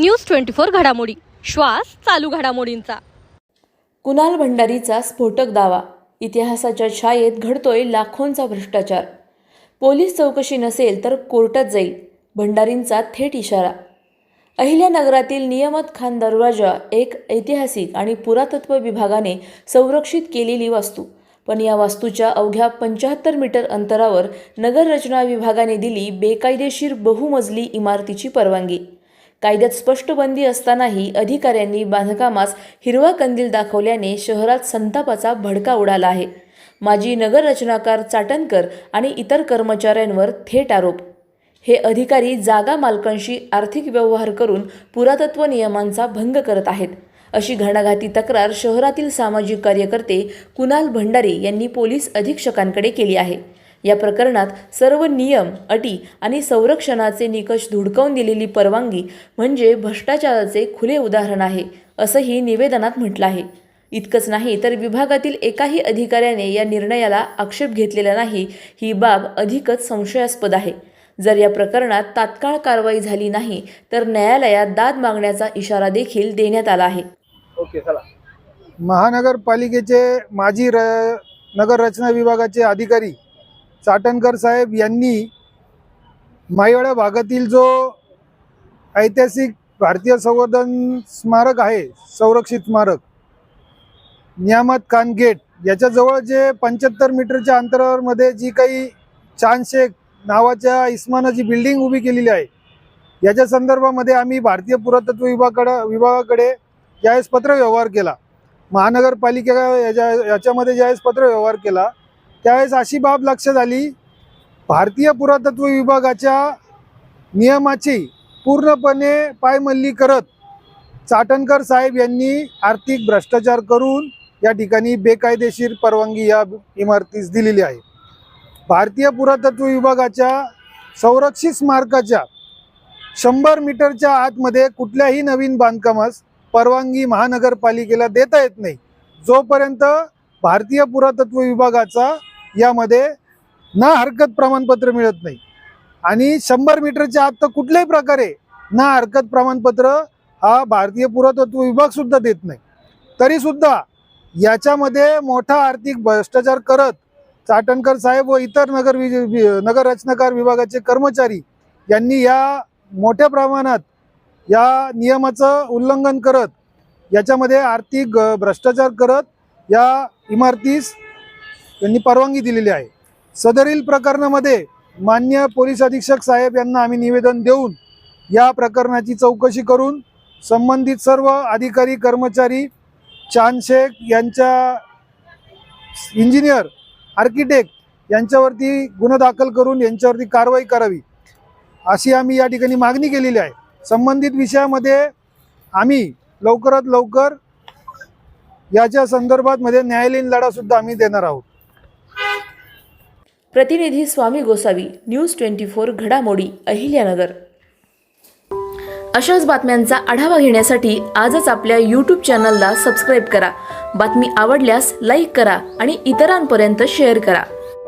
News 24 घडामोडी, श्वास चालू घडामोडींचा। कुणाल भंडारीचा स्फोटक दावा, इतिहासाच्या छायेत घडतोय लाखोंचा भ्रष्टाचार। पोलीस चौकशी नसेल तर कोर्टात जाईल, भंडारींचा थेट इशारा। अहिल्यानगरातील नियामत खान दरवाजा एक ऐतिहासिक आणि पुरातत्व विभागाने संरक्षित केलेली वास्तू, पण या वास्तूच्या अवघ्या 75 मीटर अंतरावर नगररचना विभागाने दिली बेकायदेशीर बहुमजली इमारतीची परवानगी। कायद्यात स्पष्ट बंदी असतानाही अधिकाऱ्यांनी बांधकामास हिरवा कंदील दाखवल्याने शहरात संतापाचा भडका उडाला आहे। माजी नगररचनाकार चाटणकर आणि इतर कर्मचाऱ्यांवर थेट आरोप। हे अधिकारी जागा मालकांशी आर्थिक व्यवहार करून पुरातत्व नियमांचा भंग करत आहेत, अशी घणाघाती तक्रार शहरातील सामाजिक कार्यकर्ते कुणाल भंडारी यांनी पोलीस अधीक्षकांकडे केली आहे। या प्रकरणात सर्व नियम, अटी आणि संरक्षणाचे निकष धुडकावून दिलेली परवानगी म्हणजे भ्रष्टाचाराचे खुले उदाहरण आहे, असंही निवेदनात म्हटलं आहे। इतकंच नाही तर विभागातील एकाही अधिकाऱ्याने या निर्णयाला आक्षेप घेतलेला नाही, ही बाब अधिकच संशयास्पद आहे। जर या प्रकरणात तात्काळ कारवाई झाली नाही तर न्यायालयात दाद मागण्याचा इशारा देखील देण्यात आला आहे। महानगरपालिकेचे माजी नगररचना विभागाचे अधिकारी चाटणकर साहेब यांनी माईवाडा भागातील जो ऐतिहासिक भारतीय संवर्धन स्मारक आहे, संरक्षित स्मारक नियामत खान गेट, याच्याजवळ जे 75 मीटरच्या अंतरावर जी काही चांद शेख नावाच्या इस्मानं जी बिल्डिंग उभी केलेली आहे, याच्या संदर्भामध्ये आम्ही भारतीय पुरातत्व विभागाकडे ज्यावेळेस पत्रव्यवहार केला, महानगरपालिका याच्यामध्ये ज्यावेळेस पत्रव्यवहार केला त्यावेळेस अशी बाब लक्षात आली, भारतीय पुरातत्व विभागाच्या नियमाची पूर्णपणे पायमल्ली करत चाटणकर साहेब यांनी आर्थिक भ्रष्टाचार करून या ठिकाणी बेकायदेशीर परवानगी या इमारतीस दिलेली आहे। भारतीय पुरातत्व विभागाच्या संरक्षित स्मारकाच्या 100 मीटरच्या आतमध्ये कुठल्याही नवीन बांधकामास परवानगी महानगरपालिकेला देता येत नाही, जोपर्यंत भारतीय पुरातत्व विभागाचा यामध्ये ना हरकत प्रमाणपत्र मिळत नाही। आणि 100 मीटरच्या आत तर कुठल्याही प्रकारे ना हरकत प्रमाणपत्र हा भारतीय पुरातत्व विभाग सुद्धा देत नाही। तरी सुद्धा याच्यामध्ये मोठा आर्थिक भ्रष्टाचार करत चाटणकर साहेब व इतर नगररचनाकार विभागाचे कर्मचारी यांनी या मोठ्या प्रमाणात या नियमाचं उल्लंघन करत याच्यामध्ये आर्थिक भ्रष्टाचार करत या इमारतीस यांनी परवानगी दिलेली आहे। सदरील प्रकरणामध्ये मान्य पोलीस अधीक्षक साहेब यांना आम्ही निवेदन देऊन या प्रकरणाची चौकशी करून संबंधित सर्व अधिकारी कर्मचारी, चांद शेख यांच्या इंजिनियर, आर्किटेक्ट यांच्यावरती गुन्हा दाखल करून यांच्यावरती कारवाई करावी, अशी आम्ही या ठिकाणी मागणी केलेली आहे। संबंधित विषयामध्ये आम्ही लवकरात लवकर याच्या संदर्भात न्यायालयीन लढा सुद्धा आम्ही देणार आहोत। प्रतिनिधी स्वामी गोसावी, न्यूज 24 घडामोडी, अहिल्यानगर। अशाच बातम्यांचा आढावा घेण्यासाठी आजच आपल्या YouTube चॅनलला सबस्क्राईब करा। बातमी आवडल्यास लाईक करा आणि इतरांपर्यंत शेअर करा।